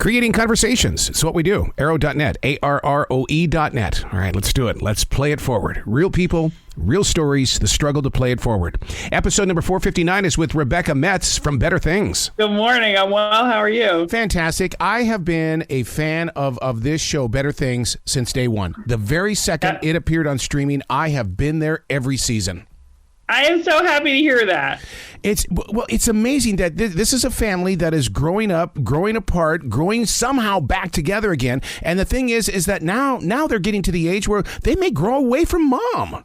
Creating conversations. It's what we do. Arrow.net. ARROE.net. All right, let's do it. Let's play it forward. Real people, real stories, the struggle to play it forward. Episode number 459 is with Rebecca Metz from Better Things. Good morning. I'm well. How are you? Fantastic. I have been a fan of this show, Better Things, since day one. The very second it appeared on streaming, I have been there every season. I am so happy to hear that. It's amazing that this is a family that is growing up, growing apart, growing somehow back together again. And the thing is that now they're getting to the age where they may grow away from mom.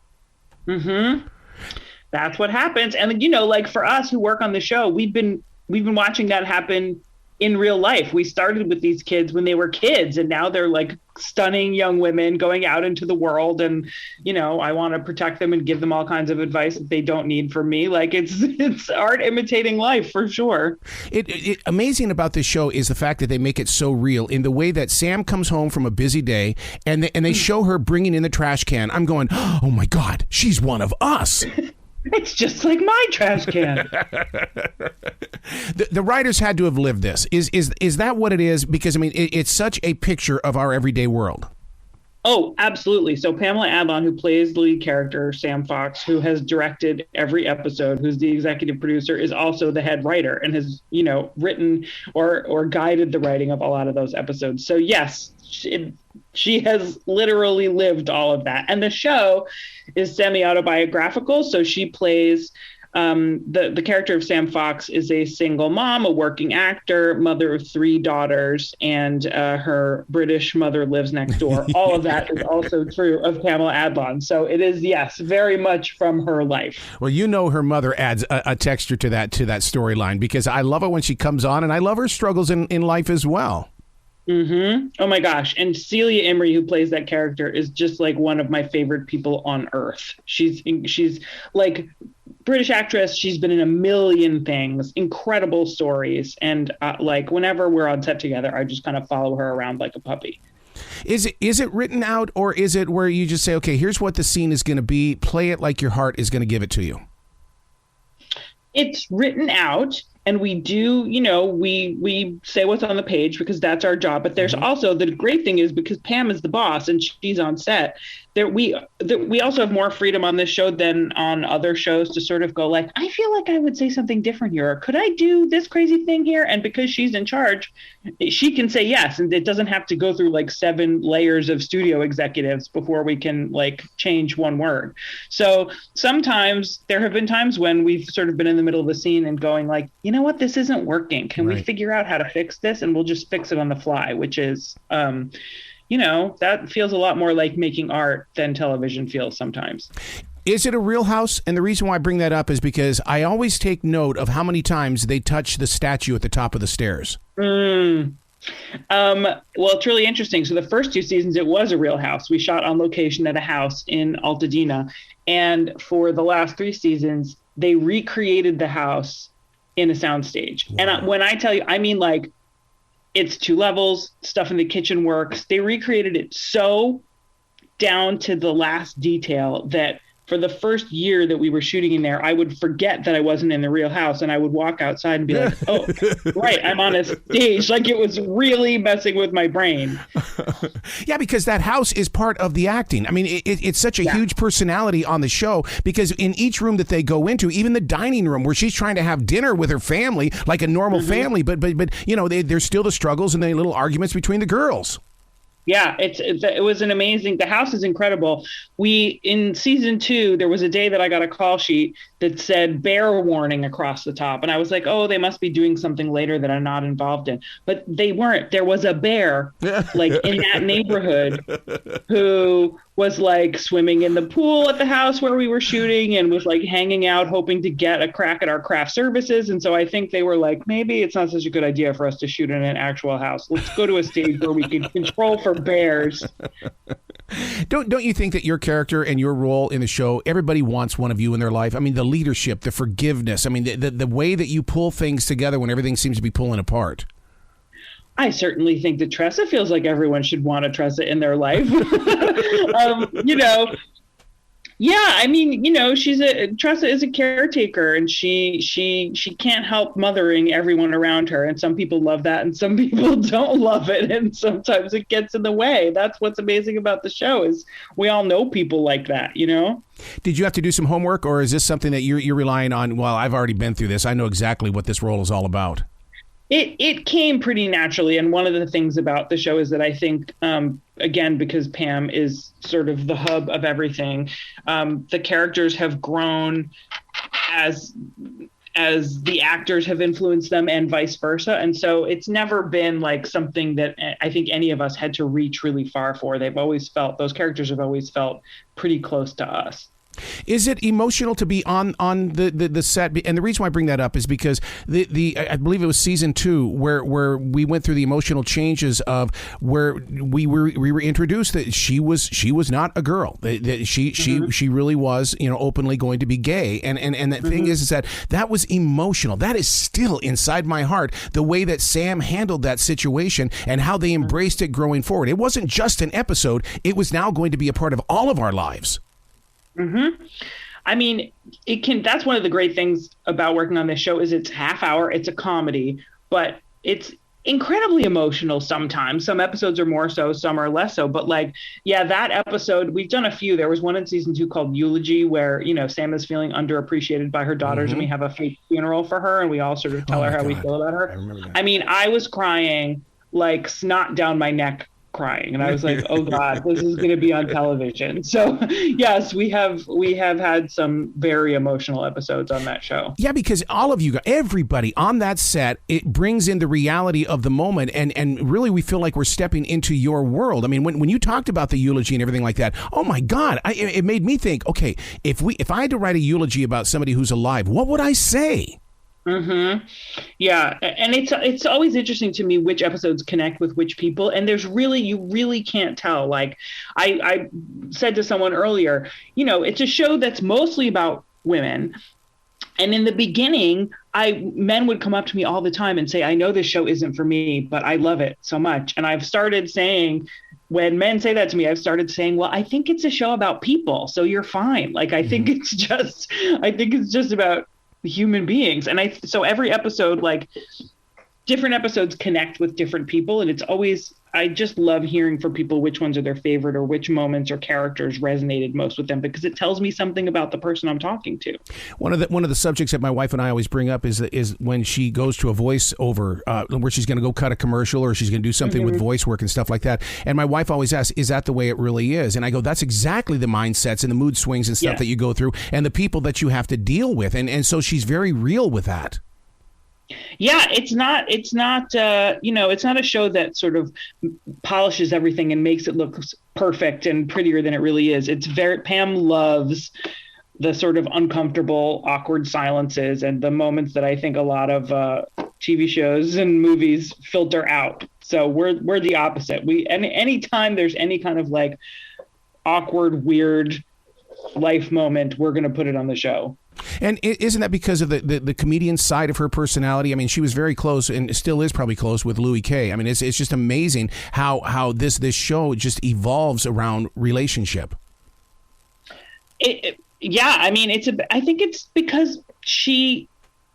Mm-hmm. That's what happens. And like for us who work on the show, we've been watching that happen in real life. We started with these kids when they were kids, and now they're like stunning young women going out into the world. And, I want to protect them and give them all kinds of advice that they don't need from me. Like it's art imitating life for sure. It amazing about this show is the fact that they make it so real in the way that Sam comes home from a busy day and they show her bringing in the trash can. I'm going, oh my God, she's one of us. It's just like my trash can. The writers had to have lived this. Is that what it is? Because, it's such a picture of our everyday world. Oh, absolutely. So Pamela Adlon, who plays the lead character, Sam Fox, who has directed every episode, who's the executive producer, is also the head writer and has, written or guided the writing of a lot of those episodes. So yes, she has literally lived all of that. And the show is semi-autobiographical. So she plays the character of Sam Fox is a single mom, a working actor, mother of 3 daughters, and her British mother lives next door. All of that is also true of Pamela Adlon. So it is, yes, very much from her life. Well, her mother adds a texture to that storyline, because I love it when she comes on, and I love her struggles in life as well. Mm-hmm. Oh my gosh. And Celia Imrie, who plays that character, is just like one of my favorite people on earth. She's like British actress. She's been in a million things, incredible stories. And like whenever we're on set together, I just kind of follow her around like a puppy. Is it written out, or is it where you just say, okay, here's what the scene is going to be. Play it like your heart is going to give it to you? It's written out. And we do, we say what's on the page because that's our job. But there's also, the great thing is, because Pam is the boss and she's on set, we also have more freedom on this show than on other shows to sort of go like, I feel like I would say something different here. Or could I do this crazy thing here? And because she's in charge, she can say yes. And it doesn't have to go through like 7 layers of studio executives before we can like change one word. So sometimes there have been times when we've sort of been in the middle of the scene and going like, you know what, this isn't working. Can we figure out how to fix this? And we'll just fix it on the fly, which is, that feels a lot more like making art than television feels sometimes. Is it a real house? And the reason why I bring that up is because I always take note of how many times they touch the statue at the top of the stairs. Well, it's really interesting. So the first 2 seasons, it was a real house. We shot on location at a house in Altadena. And for the last 3 seasons, they recreated the house in a soundstage. Wow. And when I tell you, I mean, like, it's 2 levels, stuff in the kitchen works. They recreated it so down to the last detail that for the first year that we were shooting in there, I would forget that I wasn't in the real house, and I would walk outside and be like, oh, right, I'm on a stage. Like, it was really messing with my brain. Yeah, because that house is part of the acting. I mean, it's such a huge personality on the show, because in each room that they go into, even the dining room where she's trying to have dinner with her family, like a normal family, but there's still the struggles and the little arguments between the girls. Yeah, it was an amazing, the house is incredible. In season 2, there was a day that I got a call sheet that said bear warning across the top. And I was like, oh, they must be doing something later that I'm not involved in. But they weren't. There was a bear like in that neighborhood who was like swimming in the pool at the house where we were shooting and was like hanging out, hoping to get a crack at our craft services. And so I think they were like, maybe it's not such a good idea for us to shoot in an actual house. Let's go to a stage where we can control for bears. Don't you think that your character and your role in the show, everybody wants one of you in their life? I mean, the leadership, the forgiveness. I mean, the way that you pull things together when everything seems to be pulling apart. I certainly think that Tressa feels like everyone should want a Tressa in their life. Yeah, I mean, Tressa is a caretaker, and she can't help mothering everyone around her, and some people love that and some people don't love it, and sometimes it gets in the way. That's what's amazing about the show, is we all know people like that, Did you have to do some homework, or is this something that you're relying on? Well, I've already been through this. I know exactly what this role is all about. It came pretty naturally, and one of the things about the show is that I think, again, because Pam is sort of the hub of everything, the characters have grown as the actors have influenced them, and vice versa. And so it's never been like something that I think any of us had to reach really far for. Those characters have always felt pretty close to us. Is it emotional to be on the set? And the reason why I bring that up is because I believe it was season 2 where we went through the emotional changes of where we were introduced that she was not a girl. That she really was, openly going to be gay. And the thing is that was emotional. That is still inside my heart, the way that Sam handled that situation and how they embraced it growing forward. It wasn't just an episode. It was now going to be a part of all of our lives. Mm-hmm. I mean, that's one of the great things about working on this show is it's half hour, it's a comedy, but it's incredibly emotional sometimes. Some episodes are more so, some are less so, but that episode, we've done a few. There was one in season 2 called Eulogy where, Sam is feeling underappreciated by her daughters, and we have a fake funeral for her, and we all sort of tell her how we feel about her. I remember that. I mean, I was crying like snot down my neck crying, and I was like, oh God, this is going to be on television. So yes, we have had some very emotional episodes on that show. Yeah, because all of you, everybody on that set, it brings in the reality of the moment, and really we feel like we're stepping into your world. I mean, when you talked about the eulogy and everything like that, oh my God, it made me think, okay, if I had to write a eulogy about somebody who's alive, what would I say? Mm-hmm. Yeah. And it's always interesting to me which episodes connect with which people. And you really can't tell. Like I said to someone earlier, it's a show that's mostly about women. And in the beginning, men would come up to me all the time and say, I know this show isn't for me, but I love it so much. And I've started saying, when men say that to me, I've started saying, well, I think it's a show about people, so you're fine. Like, I think it's just about human beings. And so every episode, different episodes connect with different people. And I just love hearing from people which ones are their favorite or which moments or characters resonated most with them, because it tells me something about the person I'm talking to. One of the subjects that my wife and I always bring up is when she goes to a voiceover where she's going to go cut a commercial or she's going to do something with voice work and stuff like that. And my wife always asks, is that the way it really is? And I go, that's exactly the mindsets and the mood swings and stuff that you go through and the people that you have to deal with. And so she's very real with that. Yeah, it's not it's not a show that sort of polishes everything and makes it look perfect and prettier than it really is. Pam loves the sort of uncomfortable, awkward silences and the moments that I think a lot of TV shows and movies filter out. So we're the opposite. Anytime there's any kind of awkward, weird life moment, we're going to put it on the show. And isn't that because of the comedian side of her personality? I mean, she was very close and still is probably close with Louis Kay. I mean, it's just amazing how this show just evolves around relationship. Yeah, I mean, I think it's because she,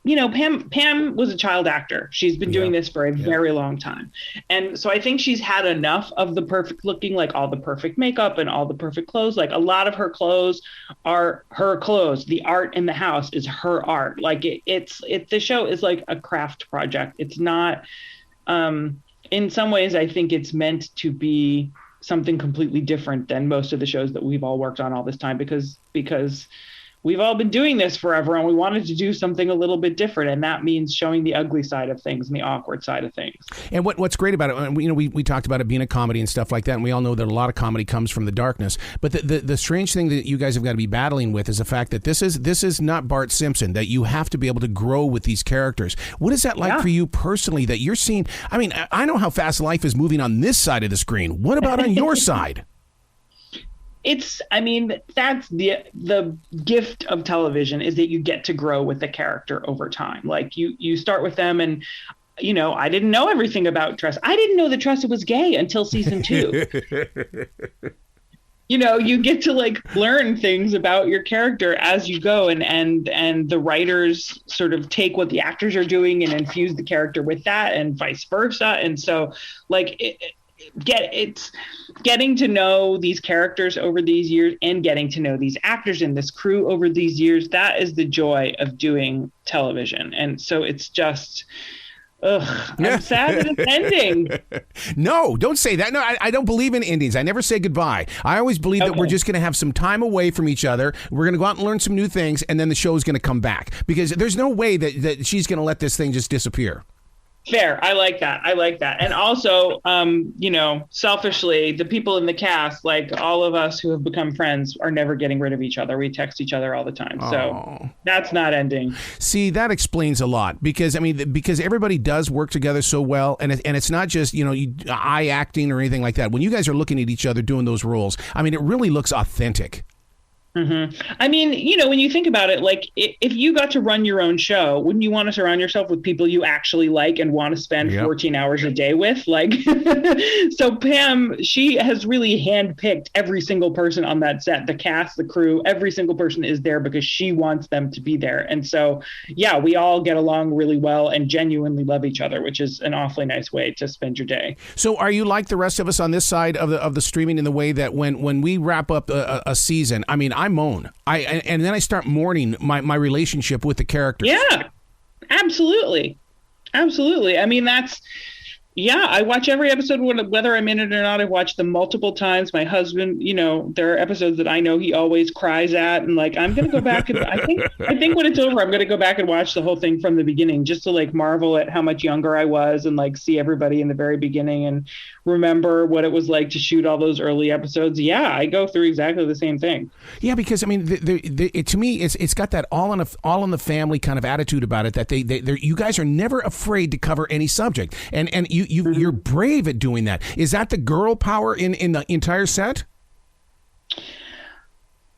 Pam was a child actor. She's been doing this for a very long time. And so I think she's had enough of the perfect looking, all the perfect makeup and all the perfect clothes. A lot of her clothes are her clothes. The art in the house is her art. The show is like a craft project. It's not, in some ways, I think it's meant to be something completely different than most of the shows that we've all worked on all this time because we've all been doing this forever and we wanted to do something a little bit different. And that means showing the ugly side of things and the awkward side of things. And what's great about it, we talked about it being a comedy and stuff like that. And we all know that a lot of comedy comes from the darkness. But the strange thing that you guys have got to be battling with is the fact that this is not Bart Simpson, that you have to be able to grow with these characters. What is that like for you personally that you're seeing? I mean, I know how fast life is moving on this side of the screen. What about on your side? That's the gift of television, is that you get to grow with the character over time. You start with them and, I didn't know everything about Tressa. I didn't know that Tressa was gay until season 2. you get to like learn things about your character as you go, and the writers sort of take what the actors are doing and infuse the character with that, and vice versa. And so like it's getting to know these characters over these years and getting to know these actors and this crew over these years. That is the joy of doing television. And so it's just, I'm sad that it's ending. No, don't say that. No, I don't believe in endings. I never say goodbye. I always believe that we're just going to have some time away from each other. We're going to go out and learn some new things, and then the show is going to come back, because there's no way that she's going to let this thing just disappear. Fair. I like that. And also, selfishly, the people in the cast, like all of us who have become friends, are never getting rid of each other. We text each other all the time. So that's not ending. See, that explains a lot, because everybody does work together so well. And it's not just, eye acting or anything like that. When you guys are looking at each other doing those roles, I mean, it really looks authentic. Mm-hmm. I mean, when you think about it, like if you got to run your own show, wouldn't you want to surround yourself with people you actually like and want to spend 14 hours a day with? Like, so Pam, she has really handpicked every single person on that set, the cast, the crew, every single person is there because she wants them to be there. And so, yeah, we all get along really well and genuinely love each other, which is an awfully nice way to spend your day. So are you like the rest of us on this side of the streaming, in the way that when we wrap up a season, I mean, I moan. And then I start mourning my relationship with the characters. Yeah, absolutely. I mean, I watch every episode, whether I'm in it or not. I've watched them multiple times. My husband, there are episodes that I know he always cries at, and like, I'm going to go back and I think when it's over, I'm going to go back and watch the whole thing from the beginning, just to like marvel at how much younger I was and like see everybody in the very beginning and remember what it was like to shoot all those early episodes. Yeah, I go through exactly the same thing. Yeah, because I mean, to me, it's got that all in the family kind of attitude about it, that you guys are never afraid to cover any subject, and you're brave at doing that. Is that the girl power in the entire set?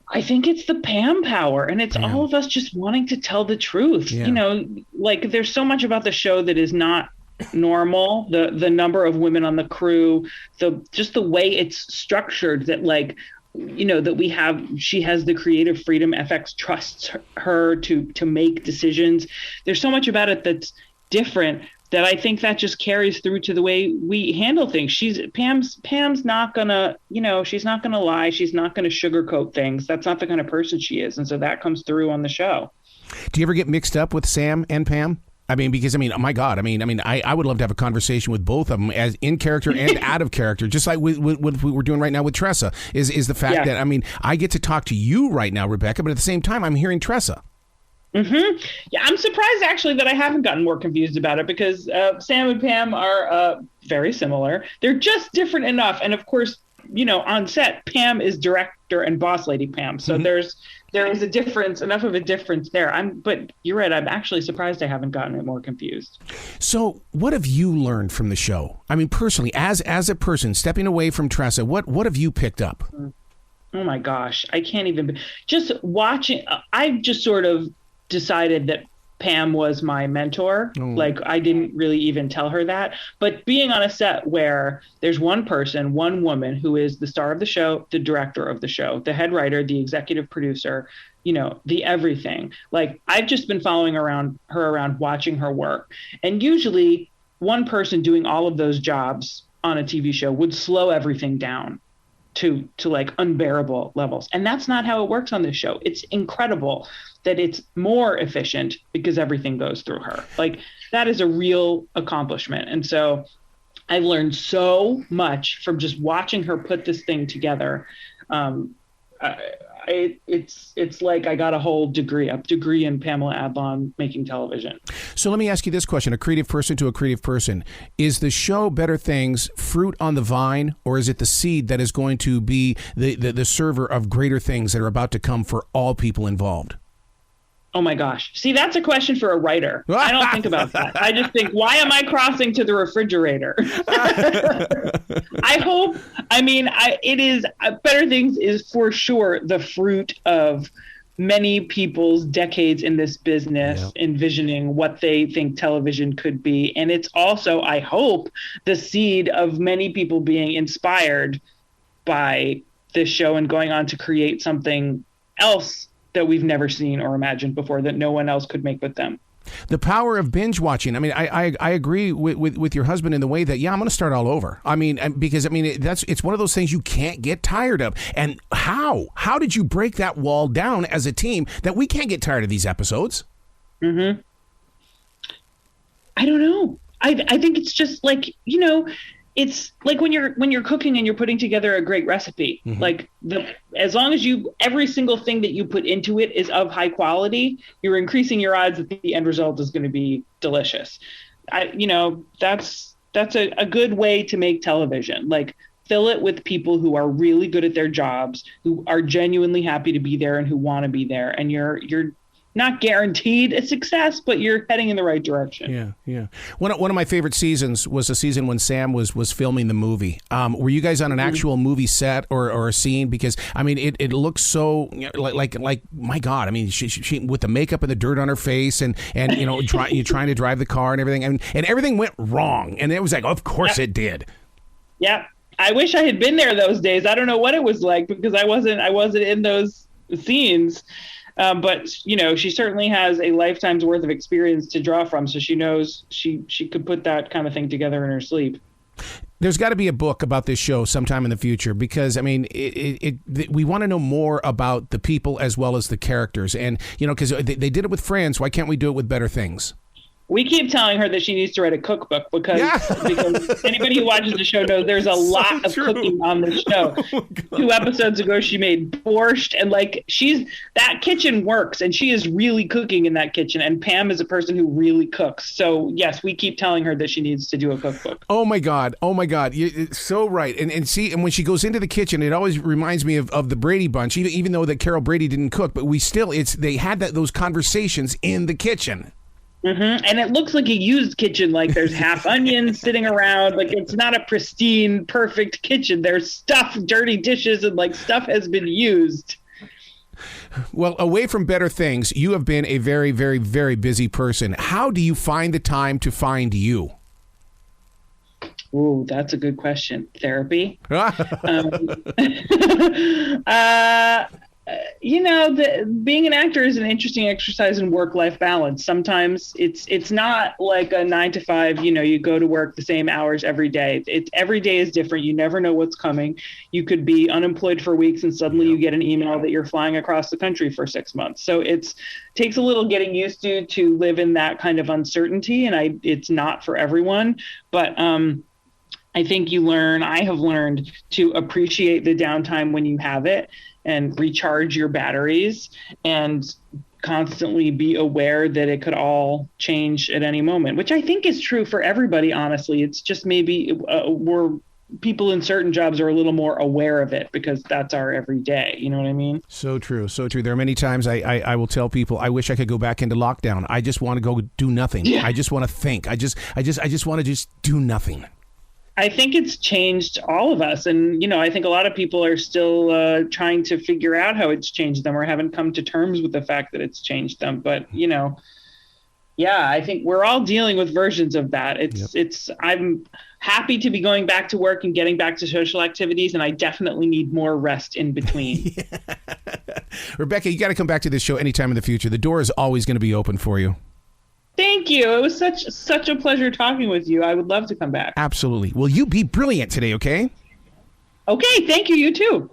I think it's the Pam power, and it's all of us just wanting to tell the truth. Yeah. Like there's so much about the show that is not normal. The number of women on the crew, just the way it's structured, that like, that she has the creative freedom. FX trusts her to make decisions. There's so much about it that's different, that I think that just carries through to the way we handle things. Pam's not gonna, she's not gonna lie. She's not gonna sugarcoat things. That's not the kind of person she is. And so that comes through on the show. Do you ever get mixed up with Sam and Pam? I mean, because, oh my God, I would love to have a conversation with both of them, as in character and out of character, just like what we're doing right now with Tressa, is the fact that, I get to talk to you right now, Rebecca, but at the same time, I'm hearing Tressa. Mm-hmm. Yeah, I'm surprised actually that I haven't gotten more confused about it, because Sam and Pam are very similar. They're just different enough. And of course, on set, Pam is director and boss lady Pam. So there is a difference, enough of a difference there. But you're right. I'm actually surprised I haven't gotten it more confused. So what have you learned from the show? I mean, personally, as a person stepping away from Tressa, what have you picked up? Oh my gosh, I can't even. Just watching, I've just sort of decided that Pam was my mentor. Like, I didn't really even tell her that. But being on a set where there's one woman who is the star of the show, the director of the show, the head writer, the executive producer, the everything. Like, I've just been following her around, watching her work. And usually one person doing all of those jobs on a TV show would slow everything down to like unbearable levels. And that's not how it works on this show. It's incredible that it's more efficient because everything goes through her. Like, that is a real accomplishment. And so I've learned so much from just watching her put this thing together. It's like I got a degree in Pamela Adlon making television. So let me ask you this question, a creative person to a creative person. Is the show Better Things fruit on the vine, or is it the seed that is going to be the server of greater things that are about to come for all people involved? Oh my gosh. See, that's a question for a writer. I don't think about that. I just think, why am I crossing to the refrigerator? I hope, it is, Better Things is for sure the fruit of many people's decades in this business, envisioning what they think television could be. And it's also, I hope, the seed of many people being inspired by this show and going on to create something else that we've never seen or imagined before that no one else could make with them. The power of binge watching. I mean, I agree with your husband in the way that, I'm going to start all over. I mean, because it's one of those things you can't get tired of. And how did you break that wall down as a team that we can't get tired of these episodes? Mm-hmm. I don't know. I think it's just like, it's like when you're cooking and you're putting together a great recipe, mm-hmm. like as long as every single thing that you put into it is of high quality, you're increasing your odds that the end result is going to be delicious. That's a good way to make television. Like, fill it with people who are really good at their jobs, who are genuinely happy to be there and who want to be there. And you're not guaranteed a success, but you're heading in the right direction. Yeah. One of my favorite seasons was a season when Sam was filming the movie. Were you guys on an actual movie set or a scene? Because it looks so like my God. I mean, she with the makeup and the dirt on her face, and you're trying to drive the car and everything, and everything went wrong, and it was like, of course it did. Yeah, I wish I had been there those days. I don't know what it was like because I wasn't in those scenes. But she certainly has a lifetime's worth of experience to draw from, so she knows she could put that kind of thing together in her sleep. There's got to be a book about this show sometime in the future because, we want to know more about the people as well as the characters. And, because they did it with Friends, why can't we do it with Better Things? We keep telling her that she needs to write a cookbook because anybody who watches the show knows there's a lot of cooking on the show. Oh, 2 episodes ago, she made borscht, and that kitchen works, and she is really cooking in that kitchen. And Pam is a person who really cooks. So yes, we keep telling her that she needs to do a cookbook. Oh my God! You're so right. And when she goes into the kitchen, it always reminds me of the Brady Bunch. Even though that Carol Brady didn't cook, but they had those conversations in the kitchen. Mm-hmm. And it looks like a used kitchen. Like there's half onions sitting around. Like it's not a pristine, perfect kitchen. There's stuff, dirty dishes, and stuff has been used. Well, away from Better Things, you have been a very, very, very busy person. How do you find the time to find Ooh, that's a good question. Therapy. Being an actor is an interesting exercise in work-life balance. Sometimes it's not like a 9 to 5, you go to work the same hours every day. Every day is different. You never know what's coming. You could be unemployed for weeks and suddenly you get an email that you're flying across the country for 6 months. So it takes a little getting used to live in that kind of uncertainty. And it's not for everyone, but I think I have learned to appreciate the downtime when you have it and recharge your batteries and constantly be aware that it could all change at any moment, which I think is true for everybody, honestly. It's just maybe people in certain jobs are a little more aware of it because that's our everyday. You know what I mean? So true. So true. There are many times I will tell people, I wish I could go back into lockdown. I just want to go do nothing. Yeah. I just want to think. I just want to just do nothing. I think it's changed all of us. And, I think a lot of people are still trying to figure out how it's changed them or haven't come to terms with the fact that it's changed them. But, I think we're all dealing with versions of that. I'm happy to be going back to work and getting back to social activities. And I definitely need more rest in between. Yeah. Rebecca, you got to come back to this show anytime in the future. The door is always going to be open for you. Thank you. It was such a pleasure talking with you. I would love to come back. Absolutely. Well, you be brilliant today, okay? Okay. Thank you. You too.